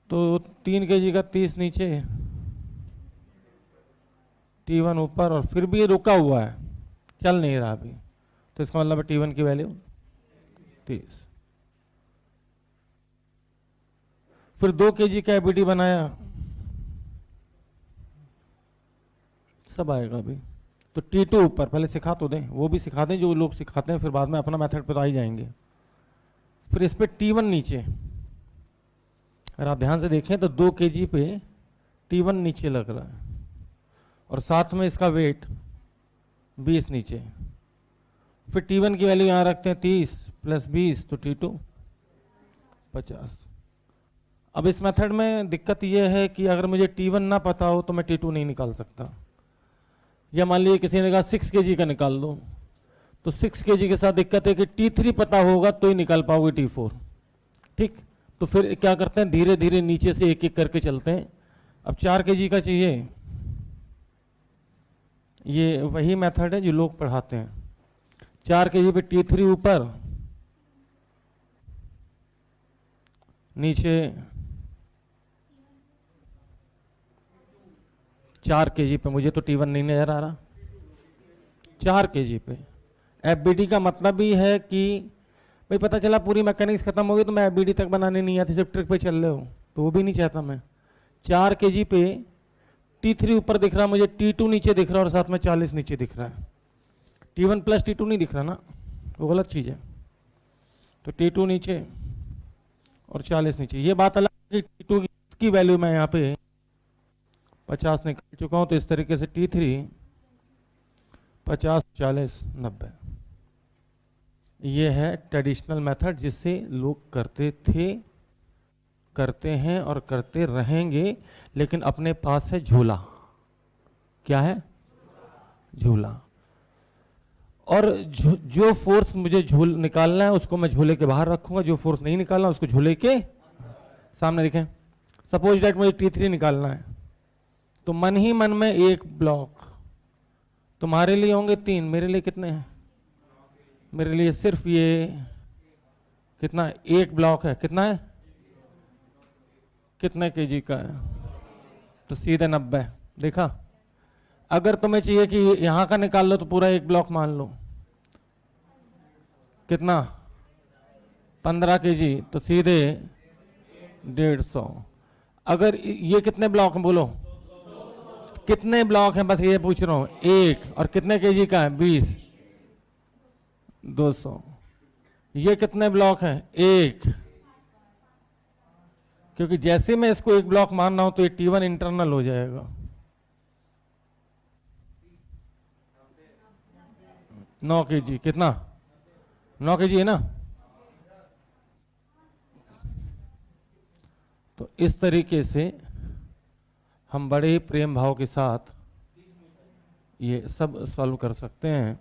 तो 3 kg का 30 नीचे, T1 ऊपर, और फिर भी ये रुका हुआ है, चल नहीं रहा अभी, तो इसका मतलब है T1 की वैल्यू 30। फिर 2 kg का एबीडी बनाया, सब आएगा अभी। तो T2 ऊपर, पहले सिखा तो दें, वो भी सिखा दें जो लोग सिखाते हैं, फिर बाद में अपना मेथड पर आ ही जाएंगे। फिर इस पे T1 नीचे, अगर आप ध्यान से देखें तो 2 kg पे T1 नीचे लग रहा है, और साथ में इसका वेट 20 नीचे। फिर T1 की वैल्यू यहाँ रखते हैं 30 + 20, तो T2 50। अब इस मेथड में दिक्कत यह है कि अगर मुझे T1 ना पता हो तो मैं T2 नहीं निकाल सकता। या मान लीजिए किसी ने कहा 6 kg का निकाल दो, तो 6 kg के साथ दिक्कत है कि T3 पता होगा तो ही निकाल पाओगे T4। ठीक, तो फिर क्या करते हैं, धीरे धीरे नीचे से एक एक करके चलते हैं। अब 4 kg का चाहिए, ये वही मेथड है जो लोग पढ़ाते हैं। 4 kg पे T3 ऊपर, नीचे 4 kg पे, मुझे तो T1 नहीं नजर आ रहा। 4 kg पे एफबीडी का मतलब ही है कि भाई पता चला पूरी मैकेनिक्स खत्म हो गई तो मैं एफबीडी तक बनाने नहीं आती, सिर्फ ट्रिक पे चल रहे हो, तो वो भी नहीं चाहता मैं। 4 kg पे T3 ऊपर दिख रहा, मुझे T2 नीचे दिख रहा और साथ में 40 नीचे दिख रहा है। T1 + T2 नहीं दिख रहा ना, वो गलत चीज़ है। तो T2 नीचे और 40 नीचे, ये बात अलग है कि T2 की वैल्यू मैं यहाँ पे 50 निकाल चुका हूँ। तो इस तरीके से T3 50 40 90, ये है ट्रेडिशनल मेथड जिससे लोग करते थे, करते हैं और करते रहेंगे। लेकिन अपने पास है झूला। क्या है? झूला। और जो फोर्स मुझे झूल निकालना है उसको मैं झूले के बाहर रखूंगा, जो फोर्स नहीं निकालना उसको झूले के सामने रखें। सपोज दैट मुझे T3 निकालना है, तो मन ही मन में एक ब्लॉक, तुम्हारे लिए होंगे 3, मेरे लिए कितने हैं? मेरे लिए सिर्फ ये कितना, एक ब्लॉक है। कितना है? कितने kg का है? तो सीधे 90। देखा, अगर तुम्हें चाहिए कि यहां का निकाल लो तो पूरा एक ब्लॉक मान लो, कितना? 15 kg, तो सीधे 150। अगर ये कितने ब्लॉक हैं बोलो? कितने ब्लॉक हैं बस ये पूछ रहा हूं, एक। और कितने kg का है? 20, 200। ये कितने ब्लॉक हैं? एक। क्योंकि जैसे मैं इसको एक ब्लॉक मान रहा हूं तो ये T1 इंटरनल हो जाएगा। 9 kg। कितना? 9 kg है ना। तो इस तरीके से हम बड़े ही प्रेम भाव के साथ ये सब सॉल्व कर सकते हैं।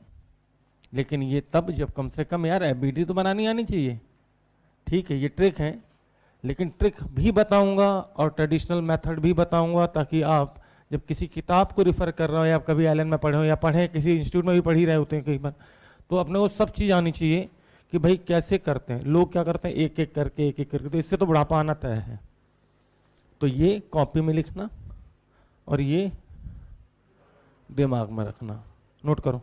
लेकिन ये तब जब कम से कम यार एफबीडी तो बनानी आनी चाहिए। ठीक है, ये ट्रिक है, लेकिन ट्रिक भी बताऊंगा और ट्रेडिशनल मेथड भी बताऊंगा, ताकि आप जब किसी किताब को रिफर कर रहे हो या कभी एलन में पढ़े हो या पढ़े किसी इंस्टीट्यूट में भी पढ़ ही रहे होते हैं कई बार, तो अपने को सब चीज़ आनी चाहिए कि भाई कैसे करते हैं लोग, क्या करते हैं एक एक करके, तो इससे तो बुढ़ापा आना तय है। तो ये कॉपी में लिखना और ये दिमाग में रखना। नोट करो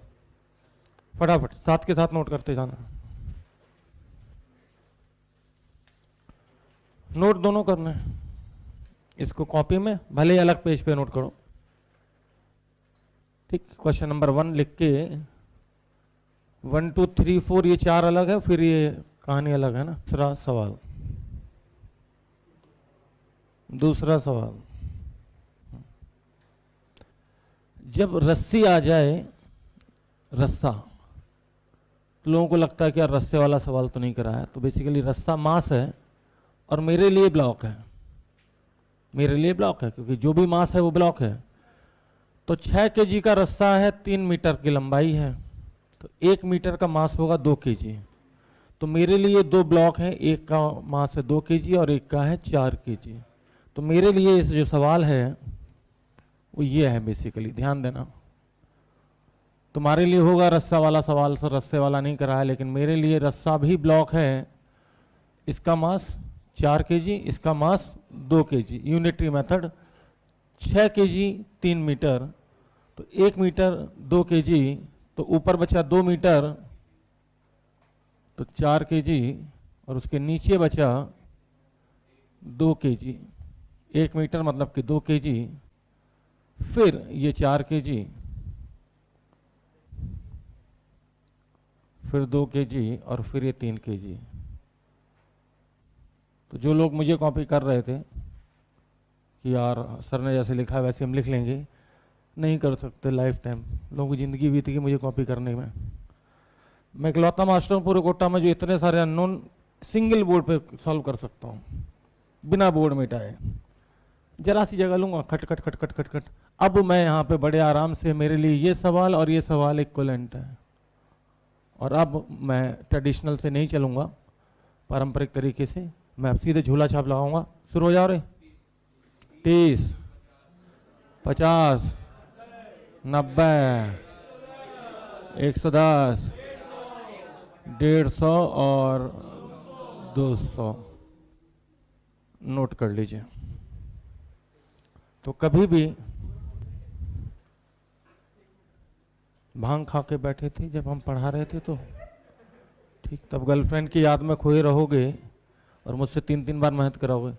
फटाफट, साथ के साथ नोट करते जाना। नोट दोनों करना है, इसको कॉपी में भले ही अलग पेज पे नोट करो। ठीक, क्वेश्चन नंबर 1 लिख के 1 2 3 4 ये 4 अलग है, फिर ये कहानी अलग है ना। दूसरा सवाल, जब रस्सी आ जाए, रस्सा, तो लोगों को लगता है कि यार रस्से वाला सवाल तो नहीं कराया। तो बेसिकली रस्सा मास है और मेरे लिए ब्लॉक है, मेरे लिए ब्लॉक है क्योंकि जो भी मास है वो ब्लॉक है। तो 6 kg का रस्सा है, 3 मीटर की लंबाई है, तो 1 मीटर का मास होगा 2 kg। तो मेरे लिए 2 ब्लॉक हैं, एक का मास है 2 kg और एक का है 4 kg। तो मेरे लिए इस जो सवाल है वो ये है बेसिकली, ध्यान देना। तुम्हारे लिए होगा रस्सा वाला सवाल, सर रस्से वाला नहीं कराया, लेकिन मेरे लिए रस्सा भी ब्लॉक है। इसका मास 4 kg, इसका mass 2 kg, unitary method 6 kg 3 metre, तो 1 मीटर 2 kg, तो ऊपर बचा 2 मीटर तो 4 kg, और उसके नीचे बचा 2 kg, 1 मीटर मतलब कि 2 kg, फिर ये 4 kg, फिर 2 kg, और फिर ये 3 kg। तो जो लोग मुझे कॉपी कर रहे थे कि यार सर ने जैसे लिखा है वैसे हम लिख लेंगे, नहीं कर सकते। लाइफ टाइम लोगों की ज़िंदगी बीत गई मुझे कॉपी करने में। मैं इकलौता मास्टर हूँ पूरे कोटा में जो इतने सारे अननोन सिंगल बोर्ड पे सॉल्व कर सकता हूँ बिना बोर्ड मिटाए। जरा सी जगह लूंगा, खट खट खट खट खट खट। अब मैं यहाँ पे बड़े आराम से, मेरे लिए ये सवाल और ये सवाल इक्वलेंट है, और अब मैं ट्रेडिशनल से नहीं चलूँगा, पारंपरिक तरीके से। मैं अब सीधे झूला छाप लगाऊंगा। शुरू हो जाओ रे। 30, 50, 90, 110, 150 और 200 नोट कर लीजिए। तो कभी भी भांग खा के बैठे थे जब हम पढ़ा रहे थे तो ठीक, तब गर्लफ्रेंड की याद में खोए रहोगे और मुझसे 3-3 बार मेहनत कराओगे।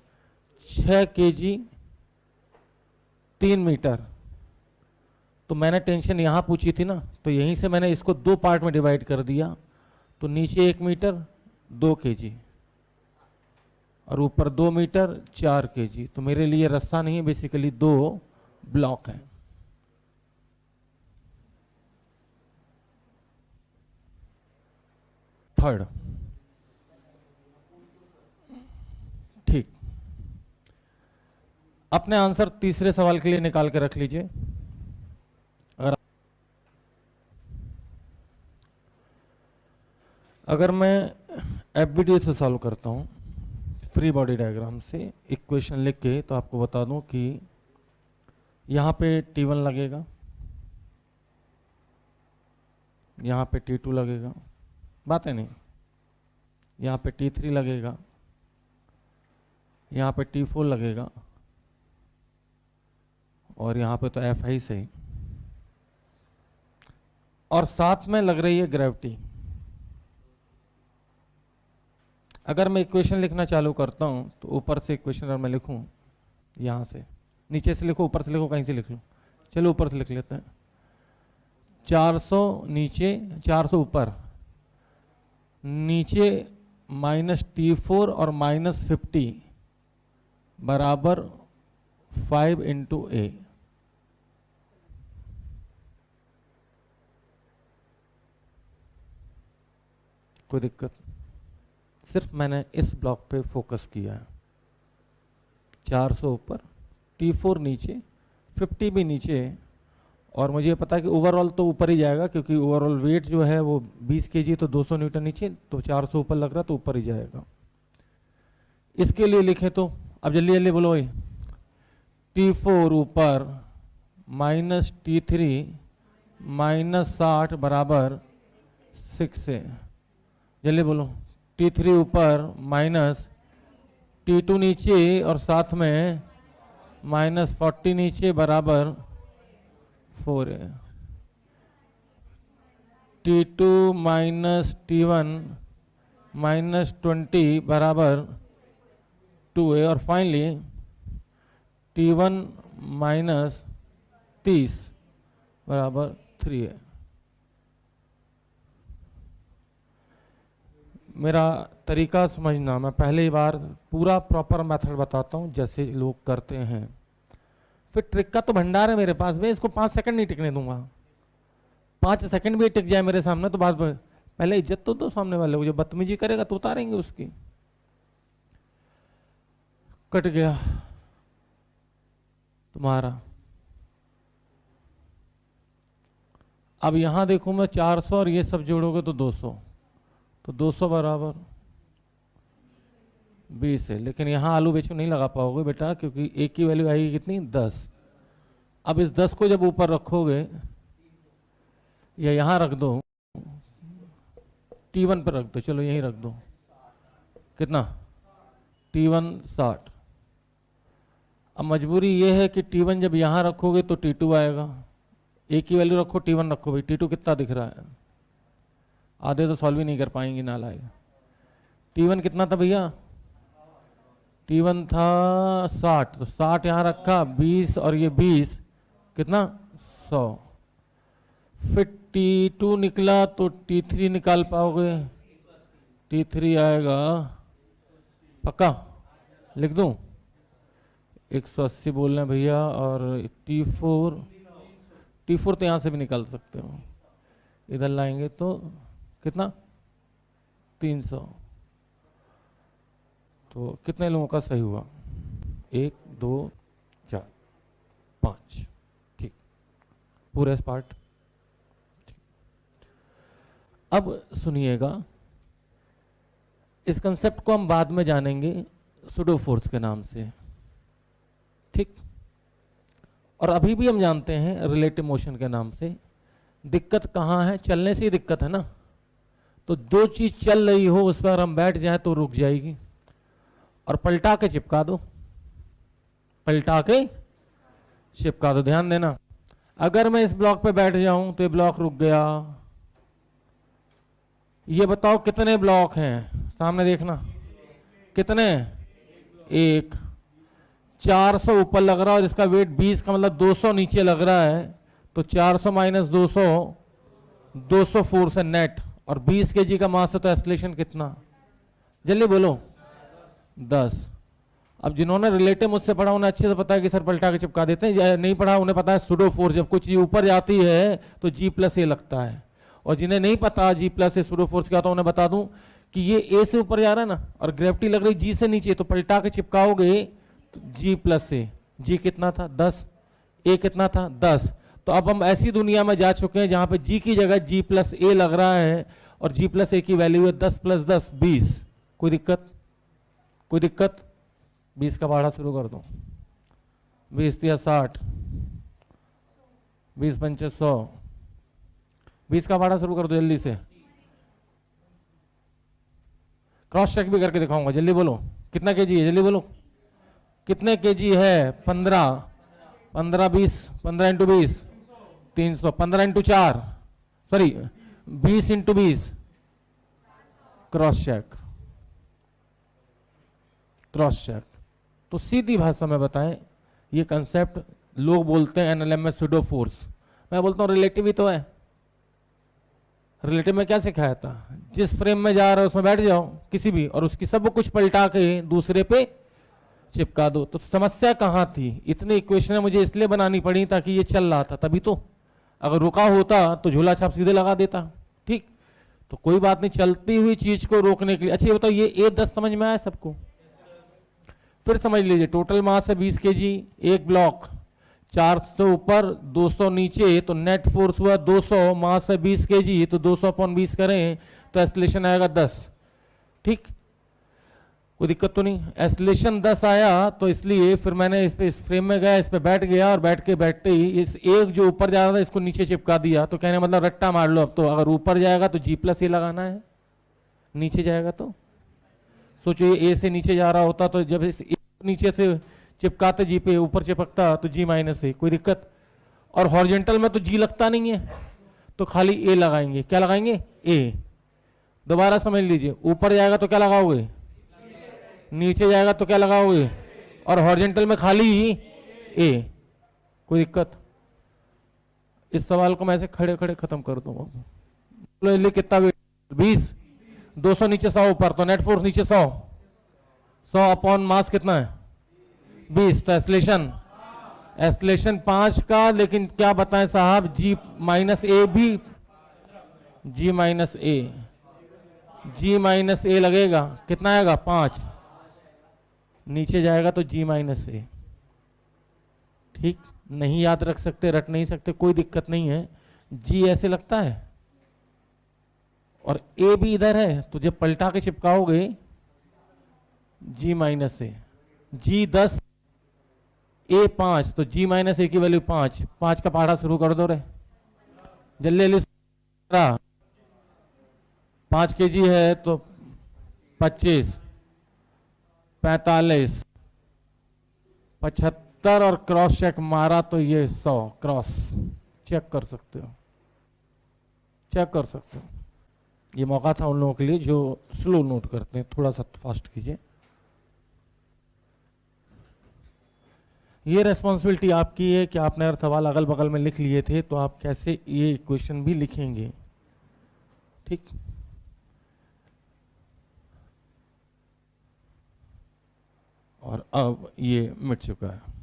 6 kg 3 मीटर, तो मैंने टेंशन यहाँ पूछी थी ना, तो यहीं से मैंने इसको 2 पार्ट में डिवाइड कर दिया। तो नीचे 1 मीटर 2 kg, और ऊपर 2 मीटर 4 kg। तो मेरे लिए रस्सा नहीं है, बेसिकली 2 ब्लॉक हैं। थर्ड, ठीक। अपने आंसर तीसरे सवाल के लिए निकाल के रख लीजिए। अगर मैं एफबीडी से सॉल्व करता हूं, फ्री बॉडी डायग्राम से इक्वेशन लिख के, तो आपको बता दूं कि यहां पे T1 लगेगा, यहां पे T2 लगेगा, बात है नहीं, यहां पे T3 लगेगा, यहां पे T4 लगेगा, और यहां पे तो Fi से ही, और साथ में लग रही है ग्रेविटी। अगर मैं इक्वेशन लिखना चालू करता हूं तो ऊपर से इक्वेशन अगर मैं लिखूं, यहां से नीचे से लिखो, ऊपर से लिखो, कहीं से लिख लो, चलो ऊपर से लिख लेते हैं। 400 नीचे, 400 ऊपर, नीचे -T4 और -50 बराबर 5 × A। कोई दिक्कत? सिर्फ मैंने इस ब्लॉक पे फोकस किया है। 400 ऊपर, T4 नीचे, 50 भी नीचे, और मुझे पता है कि ओवरऑल तो ऊपर ही जाएगा, क्योंकि ओवरऑल वेट जो है वो 20 kg, तो 200 न्यूटन नीचे, तो 400 ऊपर लग रहा तो ऊपर ही जाएगा। इसके लिए लिखें तो अब जल्दी जल्दी बोलो भाई। T4 ऊपर -T3 -60 बराबर 6 से, जल्दी बोलो। T3 ऊपर T2 नीचे, और साथ में -40 नीचे बराबर 4 है। T2 -T1 -20 बराबर 2 है, और फाइनली T1 -30 बराबर 3 है। मेरा तरीका समझना, मैं पहली बार पूरा प्रॉपर मेथड बताता हूँ जैसे लोग करते हैं, फिर ट्रिक का तो भंडार है मेरे पास में, इसको 5 सेकंड नहीं टिकने दूंगा। 5 सेकंड भी टिक जाए मेरे सामने तो बात, पहले इज्जत तो दो सामने वाले को, जो बदतमीजी करेगा तो उतारेंगे उसकी। कट गया तुम्हारा। अब यहां देखो मैं 400 और ये सब जोड़ोगे तो 200, तो 200 बराबर 20 है। लेकिन यहाँ आलू बेचो नहीं लगा पाओगे बेटा, क्योंकि एक की वैल्यू आएगी कितनी, 10। अब इस 10 को जब ऊपर रखोगे, या यहाँ रख दो, T1 पर रख दो, चलो यहीं रख दो, कितना, T1 60, अब मजबूरी ये है कि T1 जब यहाँ रखोगे तो T2 आएगा, ए की वैल्यू रखो T1 रखो भाई, T2 कितना दिख रहा है, आधे तो सॉल्व ही नहीं कर पाएंगे ना लाएगा। T1 कितना था भैया, T1 था 60, तो 60 यहाँ रखा, 20 और ये 20 कितना 100। फिर T2 निकला तो T3 निकाल पाओगे, T3 आएगा पक्का, लिख दूं 180 बोल रहे हैं भैया। और T4 तो यहाँ से भी निकाल सकते हो, इधर लाएंगे तो कितना 300। तो कितने लोगों का सही हुआ, 1 2 4 5, ठीक, पूरे पार्ट। अब सुनिएगा, इस कंसेप्ट को हम बाद में जानेंगे सुडो फोर्स के नाम से, ठीक। और अभी भी हम जानते हैं रिलेटिव मोशन के नाम से। दिक्कत कहाँ है, चलने से ही दिक्कत है ना। तो दो चीज चल रही हो उस पर हम बैठ जाए तो रुक जाएगी, और पलटा के चिपका दो, पलटा के चिपका दो। ध्यान देना, अगर मैं इस ब्लॉक पे बैठ जाऊं तो ये ब्लॉक रुक गया। ये बताओ कितने ब्लॉक हैं, सामने देखना कितने, 1, 400 ऊपर लग रहा है और इसका वेट 20 का मतलब 200 नीचे लग रहा है, तो 400 माइनस 200, 200 फोर्स है नेट, और 20 kg का मास है, तो एक्सेलरेशन कितना, जल्दी बोलो 10। अब जिन्होंने रिलेटिव मुझसे पढ़ा उन्हें अच्छे से पता है कि सर पलटा के चिपका देते हैं, नहीं पढ़ा उन्हें पता है सुडो फोर्स जब कुछ चीज ऊपर जाती है तो G+A लगता है। और जिन्हें नहीं पता G+A सुडो फोर्स क्या होता है, उन्हें बता दूं कि ये ए से ऊपर जा रहा है ना, और ग्रेविटी लग रही जी से नीचे, तो पलटा के चिपकाओगे तो G+A, जी कितना था 10, ए कितना था 10। तो अब हम ऐसी दुनिया में जा चुके हैं जहां पे जी की जगह G+A लग रहा है, और G+A की वैल्यू है 10 + 10 20। कोई दिक्कत, कोई दिक्कत, 20 का भाड़ा शुरू कर दो, 20 या 60, 20 पंचे 100, 20 का भाड़ा शुरू कर दो जल्दी से। क्रॉस चेक भी करके दिखाऊंगा, जल्दी बोलो कितना केजी है, जल्दी बोलो कितने केजी है, 15, 15 20, 15 × 20 300, 15 × 4 sorry 20 × 20, cross check, cross check. तो सीधी भाषा में बताएं, ये कंसेप्ट लोग बोलते हैं एनएलएमएस सुडो फोर्स, मैं बोलता हूं रिलेटिव ही तो है। रिलेटिव में क्या सिखाया था, जिस फ्रेम में जा रहा है उसमें बैठ जाओ किसी भी, और उसकी सब कुछ पलटा के दूसरे पे चिपका दो। तो समस्या कहां थी, इतनी इक्वेशनें मुझे इसलिए बनानी पड़ी ताकि ये चल रहा था तभी तो, अगर रुका होता तो झूला छाप सीधे लगा देता, ठीक। तो कोई बात नहीं, चलती हुई चीज को रोकने के लिए। अच्छा ये बताओ, ये A10 समझ में आया सबको, फिर समझ लीजिए टोटल मास है 20 kg, एक ब्लॉक 400 ऊपर 200 नीचे, तो नेट फोर्स हुआ 200, मास है 20 kg, तो 200/20 करें तो एक्सेलरेशन आएगा 10, ठीक। कोई दिक्कत तो नहीं, एक्सेलरेशन 10 आया, तो इसलिए फिर मैंने इस फ्रेम में गया, इस पे बैठ गया, और बैठ के बैठते ही इस एक जो ऊपर जा रहा था इसको नीचे चिपका दिया। तो कहने मतलब रट्टा मार लो, अब तो अगर ऊपर जाएगा तो G+A लगाना है, नीचे जाएगा तो सोचो ये ए से नीचे जा रहा होता तो जब इस नीचे से चिपकाते जी पे, ऊपर चिपकता तो G-A, कोई दिक्कत। और हॉरिजॉन्टल में तो जी लगता नहीं है, तो खाली ए लगाएंगे, क्या लगाएंगे ए। दोबारा समझ लीजिए, ऊपर जाएगा तो क्या लगाओगे, नीचे जाएगा तो क्या लगाओगे, और हॉरिजॉन्टल में खाली ए, कोई दिक्कत। इस सवाल को मैं ऐसे खड़े खड़े खत्म कर दूंगा। कितना वेट 20, 200 नीचे 100 ऊपर, तो नेट फोर्स नीचे 100, 100 अपॉन मास कितना है 20, तो एक्सेलरेशन 5 का। लेकिन क्या बताएं साहब, G-A भी, G-A लगेगा, कितना आएगा 5, नीचे जाएगा तो G-A, ठीक। नहीं याद रख सकते, रट नहीं सकते, कोई दिक्कत नहीं है। G ऐसे लगता है और A भी इधर है, तो जब पलटा के चिपकाओगे G-A, G10 A5, तो G-A की वैल्यू 5, 5 का पहाड़ा शुरू कर दो रे जल्दी जल्दी। 5 kg है तो 25, 45, 75, 70 और क्रॉस चेक मारा तो ये 100 क्रॉस चेक कर सकते हो, चेक कर सकते हो। ये मौका था उन लोगों के लिए जो स्लो नोट करते हैं, थोड़ा सा फास्ट कीजिए। ये रेस्पॉन्सिबिलिटी आपकी है कि आपने अगर सवाल अगल बगल में लिख लिए थे तो आप कैसे ये क्वेश्चन भी लिखेंगे, ठीक। और अब ये मिट चुका है।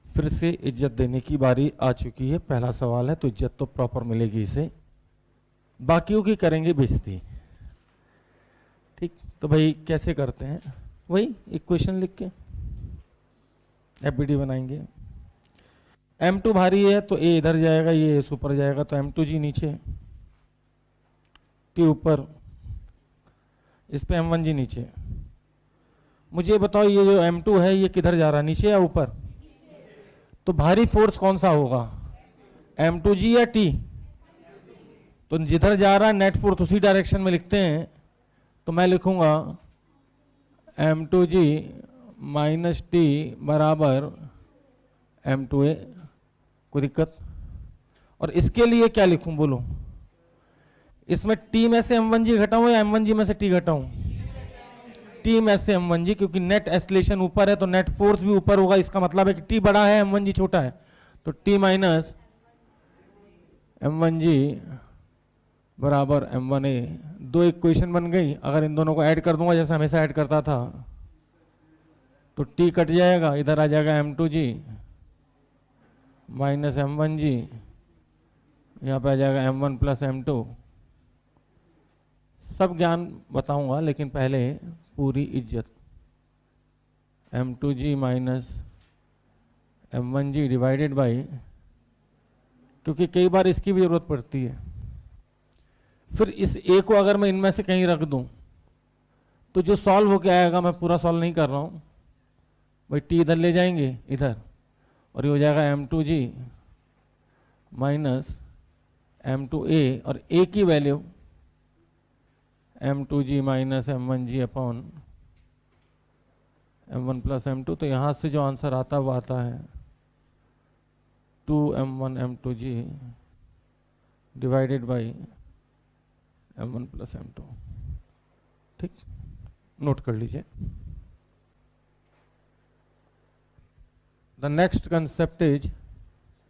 फिर से इज्जत देने की बारी आ चुकी है। पहला सवाल है तो इज्जत तो प्रॉपर मिलेगी इसे, बाकियों की करेंगे बेइज्जती, ठीक। तो भाई कैसे करते हैं, वही एक क्वेश्चन लिख के एफबीडी बनाएंगे। M2 भारी है तो A इधर जाएगा, ये S ऊपर जाएगा, तो M2G नीचे, T ऊपर, इस पे M1G नीचे। मुझे बताओ ये जो M2 है ये किधर जा रहा है, नीचे या ऊपर? तो भारी फोर्स कौन सा होगा, M2G या T? तो जिधर जा रहा है नेट फोर्स उसी डायरेक्शन में लिखते हैं, तो मैं लिखूंगा M2G माइनस T बराबर M2A। कोई दिक्कत? और इसके लिए क्या लिखूं बोलो, इसमें T में से M1G घटाऊं या M1G में से T घटाऊं? T में से M1G, क्योंकि नेट एस्लेशन ऊपर है तो नेट फोर्स भी ऊपर होगा। इसका मतलब है कि T बड़ा है M1G छोटा है, तो T माइनस M1G बराबर M1A। दो इक्वेशन बन गई। अगर इन दोनों को ऐड कर दूंगा जैसे हमेशा ऐड करता था, तो T कट जाएगा, इधर आ जाएगा M2G माइनस M1G, यहाँ पे आ जाएगा M1 प्लस M2। सब ज्ञान बताऊंगा लेकिन पहले पूरी इज्जत। M2G minus M1G divided by, क्योंकि कई बार इसकी भी जरूरत पड़ती है। फिर इस A को अगर मैं इनमें से कहीं रख दूं तो जो सॉल्व होके आएगा, मैं पूरा सॉल्व नहीं कर रहा हूं भाई, T इधर ले जाएंगे इधर, और ये हो जाएगा M2G माइनस M2A, और A की value M2G minus M1G upon M1 plus M2। तो यहां से जो आंसर आता है वो आता है 2M1 M2G divided by M1 plus M2, ठीक। नोट कर लीजिए। द नेक्स्ट कंसेप्ट इज,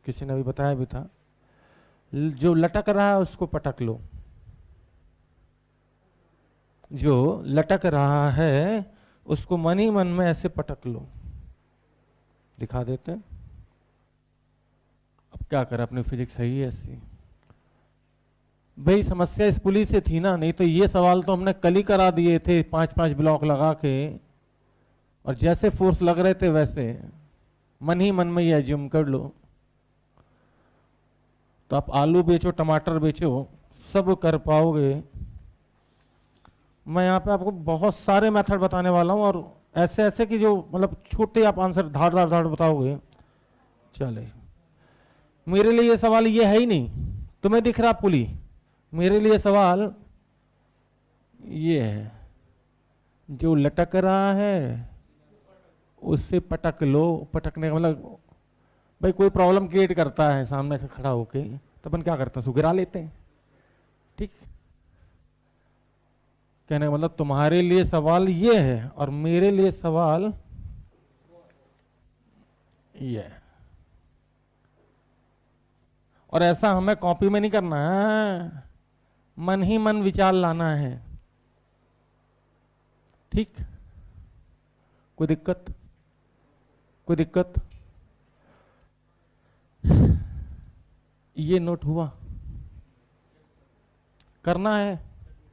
किसी ने अभी बताया भी था, जो लटक रहा है उसको पटक लो। जो लटक रहा है उसको मन ही मन में ऐसे पटक लो। दिखा देते हैं। अब क्या करें, अपनी फिजिक्स है ही ऐसी। भाई समस्या इस पुली से थी ना, नहीं तो ये सवाल तो हमने कल ही करा दिए थे 5-5 ब्लॉक लगा के, और जैसे फोर्स लग रहे थे वैसे मन ही मन में ये एज्यूम कर लो। तो आप आलू बेचो, टमाटर बेचो, सब कर पाओगे। मैं यहाँ पे आपको बहुत सारे मेथड बताने वाला हूँ, और ऐसे ऐसे कि जो मतलब छोटे आप आंसर धाड़ धाड़ धाड़ बताओगे। चले, मेरे लिए ये सवाल ये है ही नहीं, तुम्हें दिख रहा पुली, मेरे लिए सवाल ये है, जो लटक रहा है उससे पटक लो। पटकने का मतलब भाई कोई प्रॉब्लम क्रिएट करता है सामने से खड़ा होके, तो अपन क्या करते हैं, उसको गिरा लेते हैं, ठीक। कहने का मतलब तुम्हारे लिए सवाल ये है और मेरे लिए सवाल ये है। और ऐसा हमें कॉपी में नहीं करना है, मन ही मन विचार लाना है, ठीक। कोई दिक्कत? कोई दिक्कत? ये नोट हुआ? करना है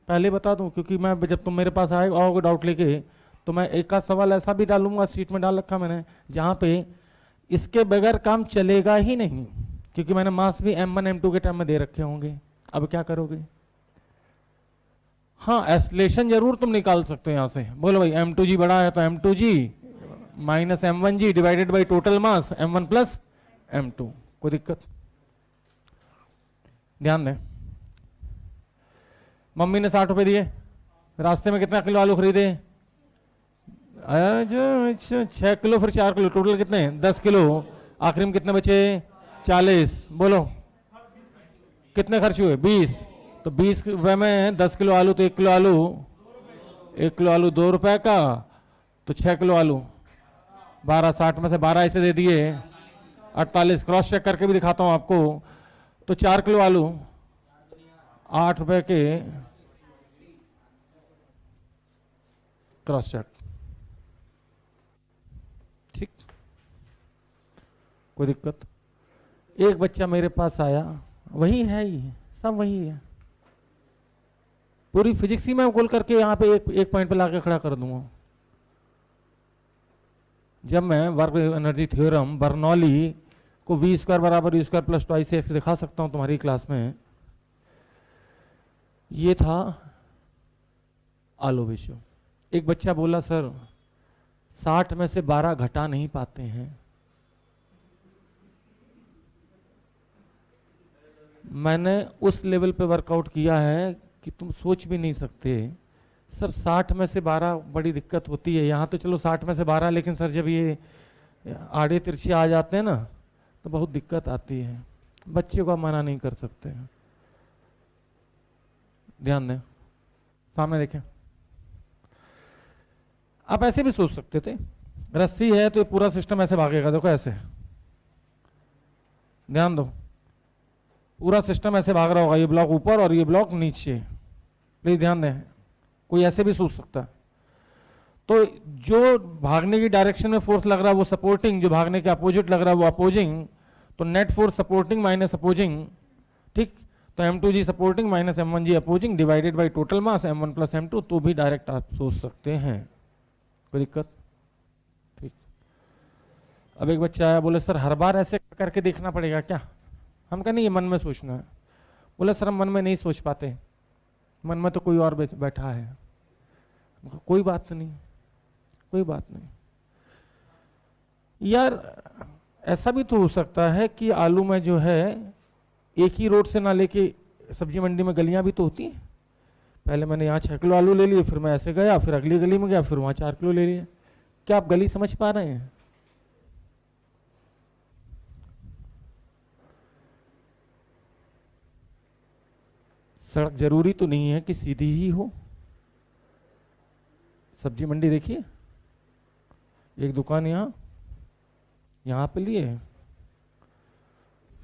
पहले बता दूं, क्योंकि मैं जब तुम मेरे पास आओगे डाउट लेके, तो मैं एक आध सवाल ऐसा भी डालूंगा, सीट में डाल रखा मैंने, जहां पे इसके बगैर काम चलेगा ही नहीं, क्योंकि मैंने मास भी M1 M2 के टर्म में दे रखे होंगे। अब क्या करोगे? हाँ, एस्लेशन जरूर तुम निकाल सकते हो यहां से। बोलो भाई M2G बड़ा है तो M2G minus M1G divided by total mass M1 plus M2। कोई दिक्कत? ध्यान दें, मम्मी ने 60 रुपए दिए, रास्ते में कितना किलो आलू खरीदे? अच्छा 6 किलो फिर 4 किलो, टोटल कितने 10 किलो। आखिरी में कितने बचे 40। बोलो कितने खर्च हुए 20। तो 20 रुपए में 10 किलो आलू, तो 1 किलो आलू, 1 किलो आलू 2 रुपए का, तो 6 किलो आलू 12, 60 में से 12 ऐसे दे दिए 48। क्रॉस चेक करके भी दिखाता हूं आपको। तो 4 किलो आलू 8 रुपए के, क्रॉस चेक, ठीक, कोई दिक्कत। एक बच्चा मेरे पास आया, वही है ही, सब वही है, पूरी फिजिक्स ही मैं खोल करके यहाँ पे एक पॉइंट पे लाके खड़ा कर दूंगा। जब मैं वर्क एनर्जी थ्योरम बर्नौली को वी स्क्वायर बराबर you square plus twice x दिखा सकता हूं तुम्हारी क्लास में। ये था आलो रेशियो। एक बच्चा बोला सर 60 में से 12 घटा नहीं पाते हैं। मैंने उस लेवल पे वर्कआउट किया है कि तुम सोच भी नहीं सकते। सर 60 में से 12 बड़ी दिक्कत होती है। यहाँ तो चलो 60 में से 12, लेकिन सर जब ये आड़े तिरछे आ जाते हैं ना तो बहुत दिक्कत आती है। बच्चे को मना नहीं कर सकते हैं। ध्यान दें, सामने देखें। आप ऐसे भी सोच सकते थे, रस्सी है तो ये पूरा सिस्टम ऐसे भागेगा, देखो ऐसे, ध्यान दो, पूरा सिस्टम ऐसे भाग रहा होगा, ये ब्लॉक ऊपर और ये ब्लॉक नीचे। प्लीज ध्यान दें, कोई ऐसे भी सोच सकता है। तो जो भागने की डायरेक्शन में फोर्स लग रहा है वो सपोर्टिंग, जो भागने के अपोजिट लग रहा है वो अपोजिंग। तो net force supporting minus opposing, ठीक। तो m2g supporting minus m1g opposing divided by total mass m1 plus m2, तो भी डायरेक्ट आप सोच सकते हैं, कोई दिक्कत, ठीक। अब एक बच्चा आया, बोले सर हर बार ऐसे करके देखना पड़ेगा क्या? हम कहें नहीं, ये मन में सोचना है। बोले सर हम मन में नहीं सोच पाते, मन में तो कोई और बैठा है। कोई बात नहीं, कोई बात नहीं यार। ऐसा भी तो हो सकता है कि आलू में जो है एक ही रोड से ना लेके सब्जी मंडी में गलियां भी तो होती हैं। पहले मैंने यहाँ 6 किलो आलू ले लिए, फिर मैं ऐसे गया, फिर अगली गली में गया, फिर वहां 4 किलो ले लिए। क्या आप गली समझ पा रहे हैं? सड़क जरूरी तो नहीं है कि सीधी ही हो। सब्जी मंडी देखिए, एक दुकान यहाँ पे लिए,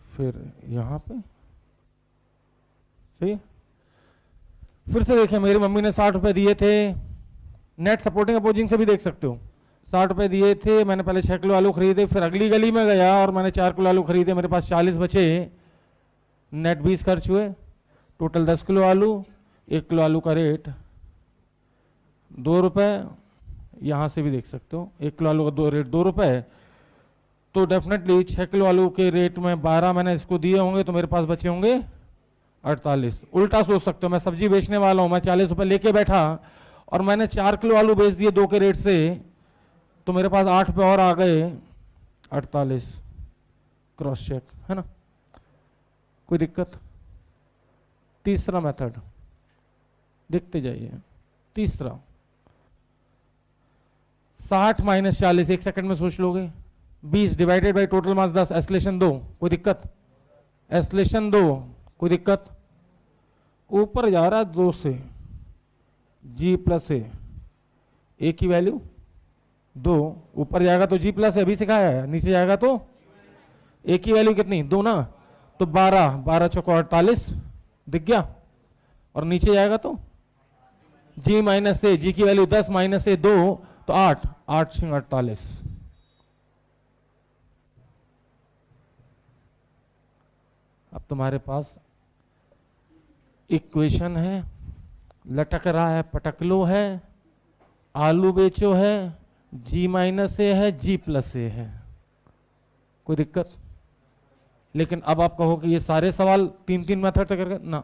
फिर यहाँ पे, सही। फिर से देखिए, मेरी मम्मी ने 60 रुपए दिए थे, नेट सपोर्टिंग अपोजिंग से भी देख सकते हो। 60 रुपए दिए थे, मैंने पहले 6 किलो आलू खरीदे, फिर अगली गली में गया और मैंने 4 किलो आलू खरीदे, मेरे पास 40 बचे, नेट 20 खर्च हुए, टोटल 10 किलो आलू। 1 किलो आलू का रेट 2 रुपए, यहां से भी देख सकते हो 1 किलो आलू का रेट 2 रुपए। तो डेफिनेटली 6 किलो आलू के रेट में 12 मैंने इसको दिए होंगे, तो मेरे पास बचे होंगे 48। उल्टा सोच सकते हो, मैं सब्जी बेचने वाला हूं, मैं 40 रुपए लेके बैठा और मैंने 4 किलो आलू बेच दिए 2 के रेट से, तो मेरे पास 8 रुपए और आ गए 48। क्रॉस चेक है ना, कोई दिक्कत? तीसरा मेथड देखते जाइए। तीसरा 60 माइनस 40, 1 सेकंड में सोच लोगे। 20 डिवाइडेड बाय टोटल मास 10, एस्लेशन 2, कोई दिक्कत? एस्लेशन 2, कोई दिक्कत? ऊपर जा रहा है 2 से, जी प्लस ए की वैल्यू 2, ऊपर जाएगा तो जी प्लस अभी सिखाया है, नीचे जाएगा तो ए की वैल्यू कितनी 2 ना, तो 12, 12 चौको 48 दिख गया, और नीचे जाएगा तो जी माइनस ए, जी की वैल्यू 10 माइनस ए 2, तो 8, 8 से 48। अब तुम्हारे पास इक्वेशन है, लटक रहा है, पटकलो है, आलू बेचो है, जी माइनस ए है, जी प्लस ए है, कोई दिक्कत? लेकिन अब आप कहो कि ये सारे सवाल 3-3 मेथड से करके ना।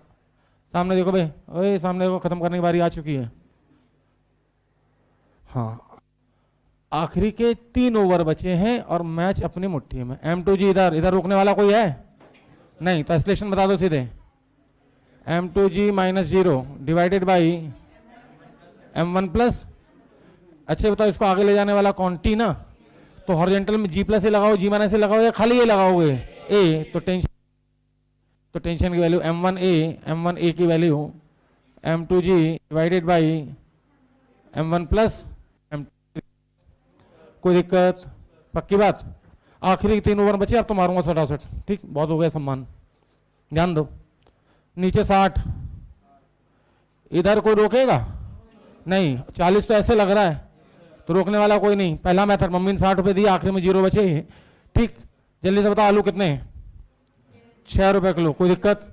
सामने देखो भाई, ओए सामने देखो, खत्म करने की बारी आ चुकी है। हाँ, आखिरी के 3 ओवर बचे हैं और मैच अपनी मुट्ठी में। M2G इधर, इधर रोकने वाला कोई है नहीं, तो एस्लेशन बता दो सीधे। M2G minus 0 divided by M1 plus अच्छा बताओ इसको आगे ले जाने वाला कौन? टी ना। तो हॉरिजॉन्टल में जी प्लस ए लगाओ, जी माइनस ए लगाओ, या खाली ए लगाओगे? ए। तो टेंशन की वैल्यू m1 ए की value m2g divided by m1 plus m2। कोई दिक्कत? पक्की बात? आखिरी 3 ओवर बचे, अब तो मारूंगा 67। ठीक, बहुत हो गया सम्मान। ध्यान दो, नीचे 60, इधर कोई रोकेगा नहीं। 40 तो ऐसे लग रहा है, तो रोकने वाला कोई नहीं। पहला मेथड, मम्मी ने 60 रुपए दिए, आखिरी में 0 बचे। ठीक, जल्दी से बताओ आलू कितने? 6 रुपए किलो। कोई दिक्कत?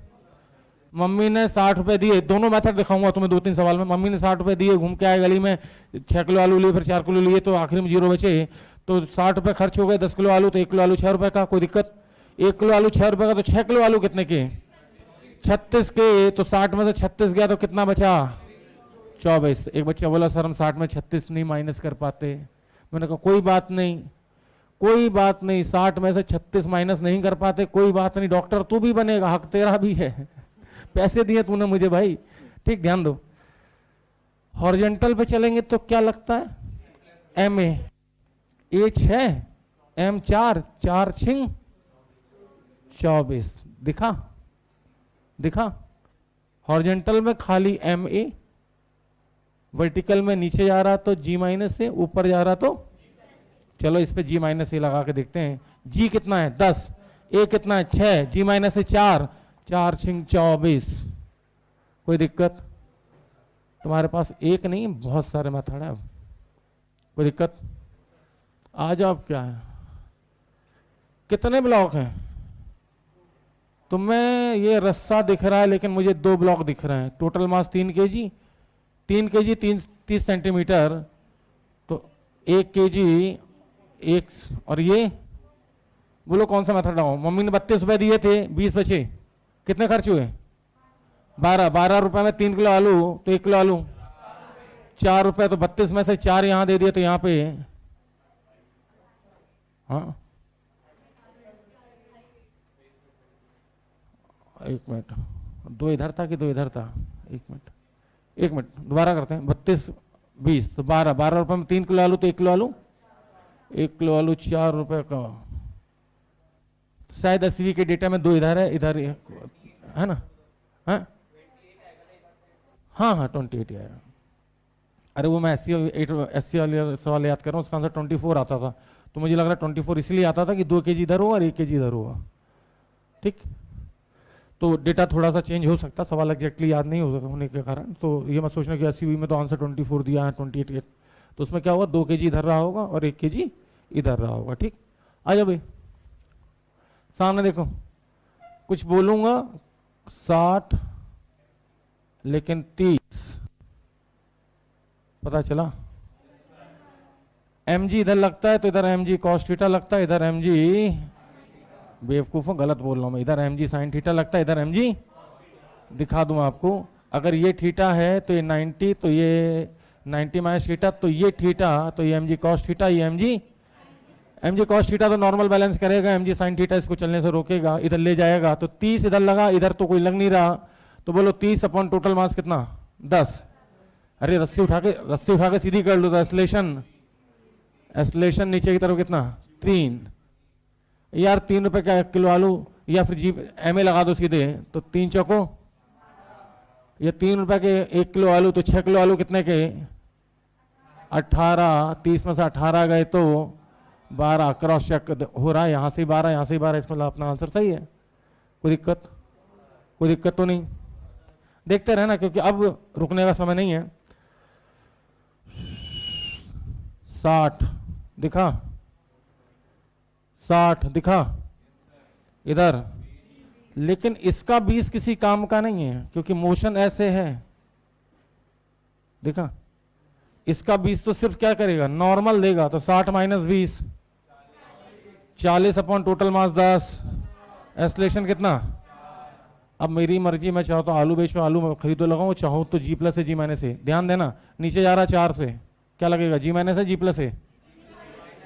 मम्मी ने 60 रुपए दिए, दोनों मेथड दिखाऊंगा तुम्हें 2-3 सवाल में। मम्मी ने 60 रुपए दिए, घूम के आए गली में, 6 किलो आलू लिए, फिर 4 किलो लिए, तो आखिरी में 0 बचे। तो 60 रुपए खर्च हो गए, 10 किलो आलू, तो 1 किलो आलू 6 रुपए का। कोई दिक्कत? 1 किलो आलू 6 रुपए का, तो 6 किलो आलू कितने के? 36 के। तो 60 में से 36 गया तो कितना बचा? 24। एक बच्चा बोला सर हम 60 में 36 नहीं माइनस कर पाते। मैंने कहा कोई बात नहीं, कोई बात नहीं, 60 में से 36 माइनस नहीं कर पाते, कोई बात नहीं, डॉक्टर तू भी बनेगा, हक तेरा भी है, पैसे दिए तूने मुझे भाई। ठीक, ध्यान दो, हॉरिजॉन्टल पे चलेंगे तो क्या लगता है? एम ए 6, m 4, 4 छिंग 24। दिखा? दिखा? हॉरिजॉन्टल में खाली एम ए, वर्टिकल में नीचे जा रहा तो जी माइनस से, ऊपर जा रहा तो, चलो इस पे जी माइनस ए लगा के देखते हैं। जी कितना है? 10। ए कितना है? 6। जी माइनस से 4, 4 छिंग 24। कोई दिक्कत? तुम्हारे पास एक नहीं बहुत सारे मेथड है। कोई दिक्कत? आ जाओ। अब क्या है, कितने ब्लॉक हैं तुम्हें? ये रस्सा दिख रहा है, लेकिन मुझे 2 ब्लॉक दिख रहे हैं। Total mass 3 kg, 3 kg 30 centimetre, तो 1 kg 1। और ये बोलो कौन सा मेथड लगाऊं? मम्मी ने 32 रुपए दिए थे, 20 बचे, कितने खर्च हुए? 12 रुपए में 3 किलो आलू, तो 1 किलो आलू 4 रुपए, तो 32 में से 4 यहां दे दिए, तो यहां पे, हाँ 1 मिनट, 2 इधर था कि 2 इधर था? 1 मिनट दोबारा करते हैं। 32 20 तो 12 रुपए में 3 किलो आलू, तो 1 किलो आलू, 1 किलो आलू 4 रुपए का। शायद 80 के डेटा में 2 इधर है, इधर है ना? हाँ हाँ 28 आया। अरे वो मैं 80 वाले सवाल याद कर रहा हूँ, उसका आंसर 24 आता था, तो मुझे लग रहा है 24 इसलिए आता था कि 2 kg इधर होगा और 1 kg इधर होगा। ठीक, तो डेटा थोड़ा सा चेंज हो सकता, सवाल एग्जैक्टली याद नहीं होने के कारण। तो ये मत सोचना कि 80 में तो आंसर 24 दिया है, 28, तो उसमें क्या होगा? 2 kg इधर रहा होगा और 1 kg इधर रहा होगा। ठीक, आ जाओ भाई सामने देखो, कुछ बोलूंगा 60 लेकिन 30, पता चला? mg इधर लगता है तो इधर mg cos थीटा लगता है, इधर mg, बेवकूफों गलत बोल रहा हूं मैं, इधर mg sin थीटा लगता है, इधर mg, दिखा दूं आपको। अगर ये थीटा है तो ये 90, तो ये 90 माइनस थीटा, तो ये थीटा, तो ये mg cos थीटा, ये mg cos थीटा तो नॉर्मल बैलेंस करेगा, mg sin थीटा इसको चलने से रोकेगा, इधर ले जाएगा, तो 30 इधर लगा, इधर तो कोई लग नहीं रहा, तो बोलो 30 अपॉन टोटल मास कितना? 10। अरे रस्सी उठा के सीधी कर लो, तो एस्लेशन नीचे की तरफ कितना? 3। यार 3 रुपए का 1 किलो आलू, या फिर जी एमए लगा दो सीधे, तो 3 चौको, ये 3 रुपए के 1 किलो आलू, तो 6 किलो आलू कितने के? 18। 30 में से 18 गए तो 12, क्रॉस चेक हो रहा है, यहां से 12, यहां से 12, इसमें अपना आंसर सही है। कोई दिक्कत? कोई दिक्कत तो नहीं? देखते रहना, क्योंकि अब रुकने का समय नहीं है। 60 दिखा? 60 दिखा इधर, लेकिन इसका 20 किसी काम का नहीं है, क्योंकि मोशन ऐसे है, देखा? इसका 20 तो सिर्फ क्या करेगा? नॉर्मल देगा, तो 60 माइनस 20, 40 अपॉन टोटल मास 10, एस्लेशन कितना? अब मेरी मर्जी, मैं चाहूँ तो आलू बेचो, आलू खरीदो लगाऊं, चाहूँ तो जी प्लस है, जी माइनस है। ध्यान देना, नीचे जा रहा 4 से, क्या लगेगा? जी माइनस है, जी प्लस है?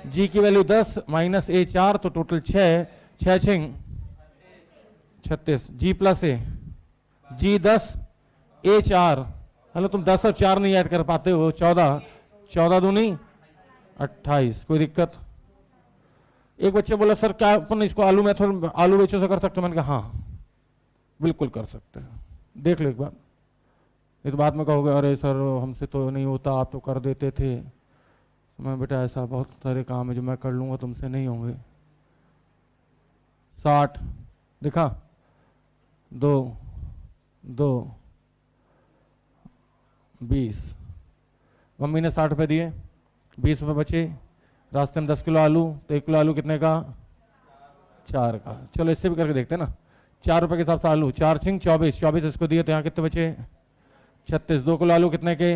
जी की वैल्यू 10 माइनस ए 4, तो टोटल 6, 6 छिंग 36, जी प्लस है, जी 10 ए 4। हेलो, तुम 10 और 4 नहीं ऐड कर पाते हो, 14, 14 दूनी 28, कोई दिक्कत? एक बच्चे बोला सर क्या अपन इसको आलू मेथड आलू बेचो से कर सकते हैं? मैंने कहा हाँ बिल्कुल कर सकते हैं, देख लो एक बार। ये तो बाद में कहोगे अरे सर हमसे तो नहीं होता, आप तो कर देते थे। मैं बेटा ऐसा बहुत सारे काम है जो मैं कर लूँगा, तुमसे नहीं होंगे। 60 दिखा, 2 2 20। मम्मी ने 60 रुपये दिए, 20 रुपये बचे, रास्ते में 10 किलो आलू, तो 1 किलो आलू कितने का? 4 का। चलो इससे भी करके देखते हैं ना। 4 रुपये के हिसाब से आलू, 4 छिंग 24, 24 इसको दिए तो यहाँ कितने बचे? 36। 2 किलो आलू कितने के?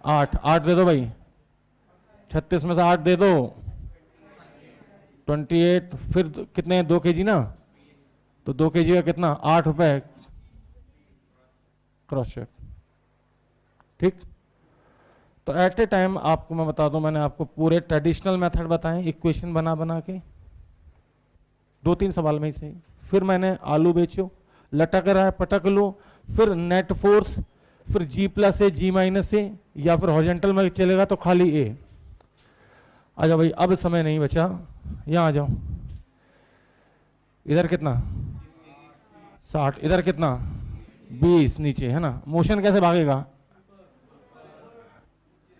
8, 8 दे दो भाई, 36 में से 8 दे दो 28। फिर कितने? 2 kg ना, तो 2 kg का कितना? 8 रुपये। क्रॉस चेक, ठीक। तो एट ए टाइम आपको मैं बता दूं, मैंने आपको पूरे ट्रेडिशनल मेथड बताएं इक्वेशन बना बना के, 2-3 सवाल में ही सही। फिर मैंने आलू बेचो, लटक रहा है पटक लो, फिर नेट फोर्स, फिर G+A G-A, या फिर हॉरिजॉन्टल में चलेगा तो खाली A। आ जाओ भाई, अब समय नहीं बचा, यहाँ आ जाओ। इधर कितना? 60, इधर कितना? 20 नीचे है ना। मोशन कैसे भागेगा?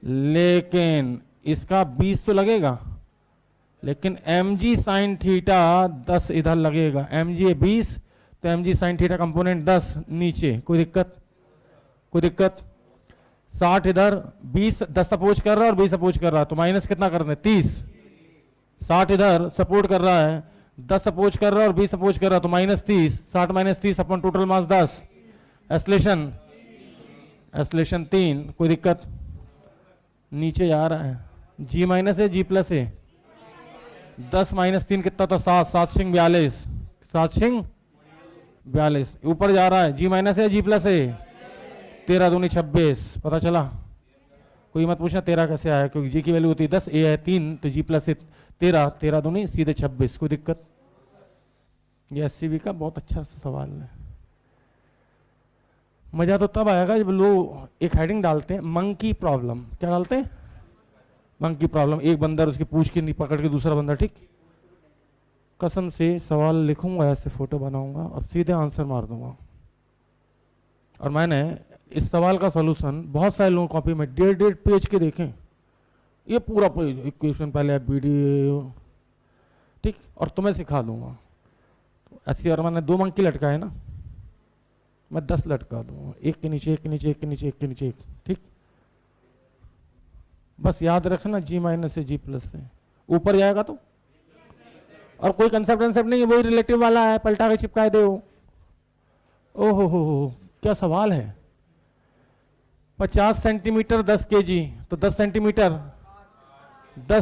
लेकिन इसका 20 तो लगेगा, लेकिन mg sin थीटा 10 इधर लगेगा। mg है 20, तो mg sin थीटा कंपोनेंट 10 नीचे। कोई दिक्कत? कोई दिक्कत? 60 इधर, 20 10 अपोज कर रहा है और 20 अपोज कर रहा है, तो माइनस कितना करना है? 30। 60 इधर सपोर्ट कर रहा है, 10 अपोज कर रहा है और 20 अपोज कर रहा है, तो -30। 60 - 30 अपन टोटल मास 10। एस्लेशन 3। कोई दिक्कत? नीचे जा रहा है। G- है G+A, 10 - 3 कितना था? 7, 7 छिंग 42, 7 छिंग 42। ऊपर जा रहा है, G- है G+A, 13 दूनी 26। पता चला? कोई मत पूछना 13 कैसे आया, क्योंकि G की वैल्यू होती है 10, A है 3, तो G+A 13, 13 दूनी सीधे 26। कोई दिक्कत? ये SCV का बहुत अच्छा सवाल है। मजा तो तब आएगा जब लोग एक हेडिंग डालते हैं, मंकी प्रॉब्लम। क्या डालते हैं? Monkey problem. एक बंदर उसकी पूछ के नहीं पकड़ के दूसरा बंदर, ठीक। कसम से सवाल लिखूंगा, ऐसे फोटो बनाऊंगा और सीधे आंसर मार दूंगा। और मैंने इस सवाल का सॉल्यूशन बहुत सारे लोगों कॉपी में 1.5 पेज के देखें। ये पूरा पेज इक्वेशन, पहले वीडियो, ठीक, और तुम्हें सिखा दूंगा। ऐसी, और मैंने 2 मंकी लटकाए ना, मैं 10 लटका दूंगा, एक के नीचे एक के नीचे एक के नीचे एक के नीचे एक, ठीक। बस याद रखना G- से G+A ऊपर जाएगा तो, और कोई कंसेप्ट नहीं है, वही रिलेटिव वाला है, पलटा के चिपकाए दे। ओहो हो, क्या सवाल है। 50 सेंटीमीटर 10 kg, तो 10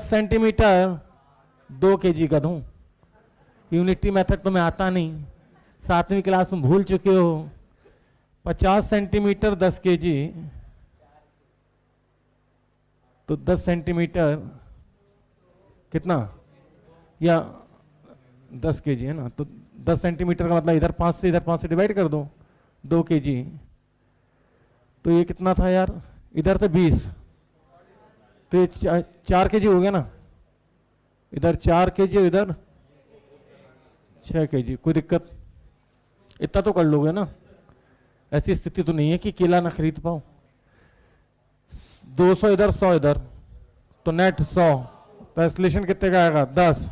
सेंटीमीटर 2 kg का दूं। यूनिटी मेथड तो मैं आता नहीं, 7वीं क्लास में भूल चुके हो। 50 सेंटीमीटर 10 kg, तो 10 सेंटीमीटर कितना, या 10 kg है ना, तो 10 सेंटीमीटर का मतलब इधर 5 से डिवाइड कर दो, 2 kg। तो ये कितना था यार, इधर तो 20, तो ये 4 kg हो गया ना। इधर 4 kg, इधर 6 kg। कोई दिक्कत? इतना तो कर लोगे ना। ऐसी स्थिति तो नहीं है कि केला ना खरीद पाओ। 200 इधर 100 इधर, तो नेट 100, तो एस्लेशन कितने का आएगा? 10।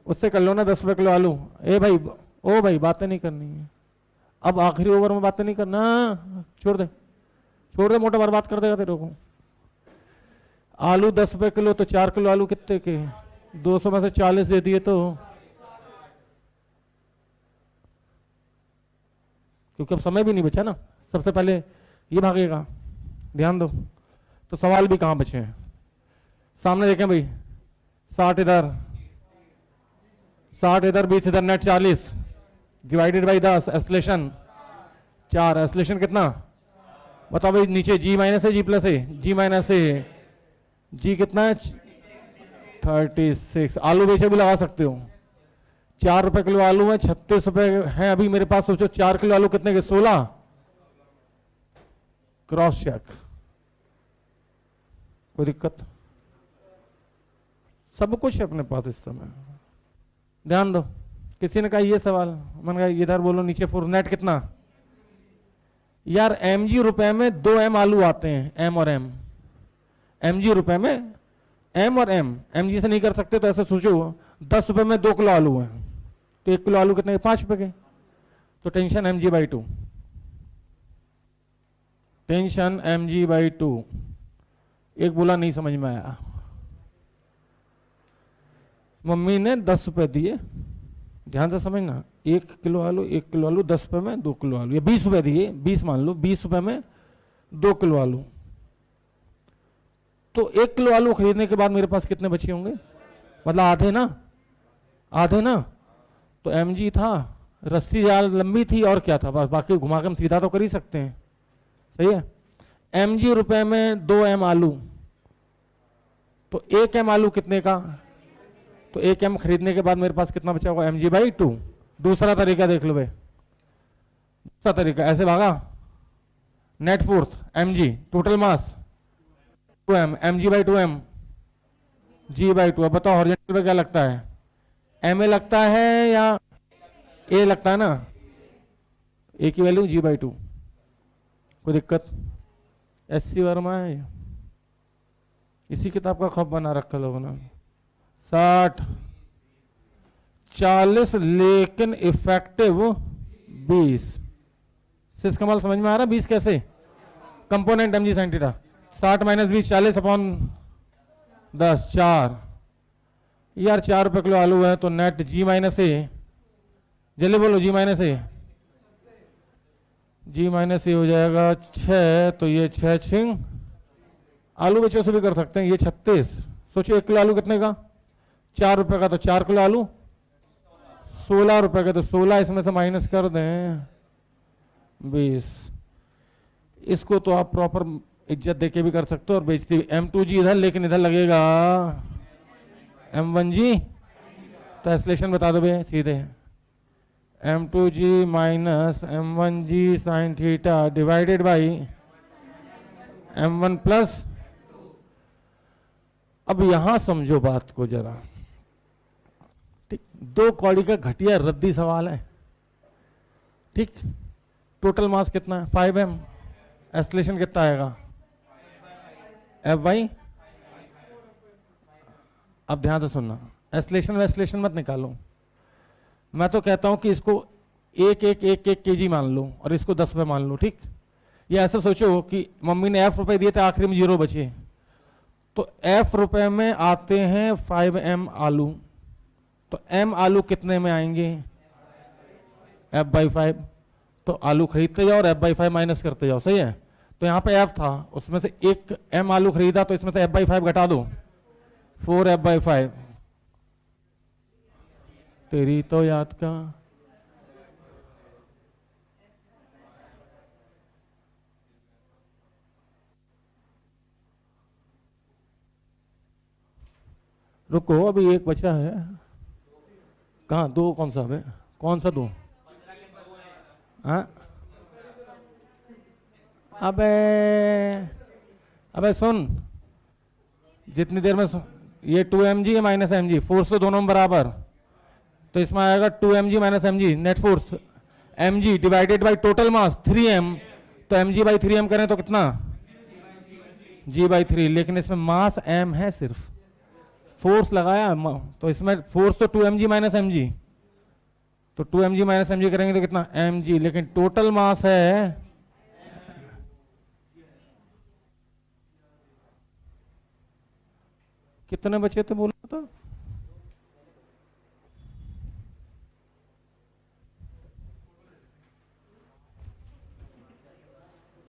उससे कर लो ना 10 रुपये किलो आलू। ए भाई, ओ भाई, बातें नहीं करनी है अब, आखिरी ओवर में बातें नहीं करना, छोड़ दे मोटा बर्बाद कर देगा तेरे को। आलू 10 रुपये किलो, तो 4 किलो आलू कितने के? 200 में से 40 दे दिए, तो क्योंकि अब समय भी नहीं बचा ना, सबसे पहले ये भागेगा, ध्यान दो। तो सवाल भी कहां बचे हैं? सामने देखें भाई, 60 इधर 20 इधर, नेट 40 डिवाइडेड बाई 10, एस्लेशन 4। एस्लेशन कितना बताओ भाई? नीचे G- है G+A, G- G कितना है? 36। आलू बेचे भी लगा सकते हो। 4 रुपए किलो आलू है, 36 रुपए है अभी मेरे पास। सोचो 4 किलो आलू कितने के? 16। Cross check. कोई दिक्कत? सब कुछ है अपने पास इस समय। ध्यान दो, किसी ने कहा ये सवाल, मैंने कहा इधर बोलो नीचे फोर्स नेट कितना यार, mg रुपए में 2 m आलू आते हैं, m और m, mg रुपए में m और m, mg से नहीं कर सकते तो ऐसे सोचो 10 रुपए में 2 किलो आलू हैं, तो 1 किलो आलू कितने के? 5 रुपए के। तो टेंशन mg/2, टेंशन mg/2। एक बोला नहीं समझ में आया, मम्मी ने 10 रुपए दिए, ध्यान से समझना, 1 किलो आलू 1 किलो आलू, 10 रुपए में 2 किलो आलू, या 20 रुपए दिए, 20 मान लो, 20 रुपए में 2 किलो आलू। तो 1 किलो आलू खरीदने के बाद मेरे पास कितने बचे होंगे? मतलब आधे ना, आधे ना। तो mg था, रस्सी जाल लंबी थी और क्या था, बस बाकी घुमा के हम सीधा तो कर ही सकते हैं, सही है। mg रुपए में 2 m आलू, तो 1 m आलू कितने का? तो 1 m खरीदने के बाद मेरे पास कितना बचा होगा? mg/2। दूसरा तरीका देख लो भाई, दूसरा तरीका ऐसे भागा, net force mg, total mass 2m, mg/2m, g/2। अब बताओ हॉरिजॉन्टल पे क्या लगता है? ma लगता है या a लगता है ना? a की वैल्यू g/2। कोई दिक्कत? SC वर्मा है, इसी किताब का खौफ बना रखा लोगों ने। 60 40 लेकिन इफेक्टिव 20। सिस कमाल समझ में आ रहा? 20 कैसे? Component mg sin theta, 60 - 20 40 upon 10, 4। यार 4 रुपए किलो आलू है, तो नेट g-a, जल्दी बोलो g-a, g-a हो जाएगा 6, तो ये 6 छिंग, आलू बच्चों से भी कर सकते हैं, ये 36। सोचो 1 किलो आलू कितने का? 4 रुपए का, तो 4 किलो आलू 16 रुपए का, तो 16 इसमें से माइनस कर दें 20। इसको तो आप प्रॉपर इज्जत देके भी कर सकते हो और बेइज्जती भी। m2g इधर, लेकिन इधर लगेगा m1g, तो एस्लेशन बता दो भैया सीधे, m2g minus m1g sine theta divided by m1 plus. अब यहां समझो बात को जरा, ठीक, 2 कौड़ी का घटिया रद्दी सवाल है, ठीक। टोटल मास कितना है? 5m, एस्लेशन कितना आएगा? Fy। अब ध्यान से सुनना, एस्लेशन वेस्लेशन मत निकालो, मैं तो कहता हूं कि इसको 1 kg मान लो और इसको 10 रुपए मान लो, ठीक। ये ऐसा सोचो कि मम्मी ने f रुपए दिए थे, आखिरी में 0 बचे, तो f रुपए में आते हैं 5m आलू, तो m आलू कितने में आएंगे? f/5। तो आलू खरीदते जाओ और f/5 माइनस करते जाओ, सही है। तो यहाँ पे f था, उसमें से 1 m आलू खरीदा, तो इसमें से f/5 घटा दो, 4f/5। तेरी तो याद का। रुको, अभी एक बचा है। कहाँ? 2 कौन सा है? कौन सा 2? हाँ, अबे सुन, जितनी देर में ये 2mg है माइनस mg, फोर्स तो दोनों में बराबर, तो इसमें आएगा 2mg minus mg, net force mg divided by total mass 3m, तो mg/3m करें तो कितना? g/3, लेकिन इसमें मास m है सिर्फ, फोर्स लगाया तो इसमें फोर्स तो 2mg माइनस mg, तो 2mg माइनस mg करेंगे तो कितना? mg, लेकिन टोटल मास है। कितने बचे थे बोलो तो?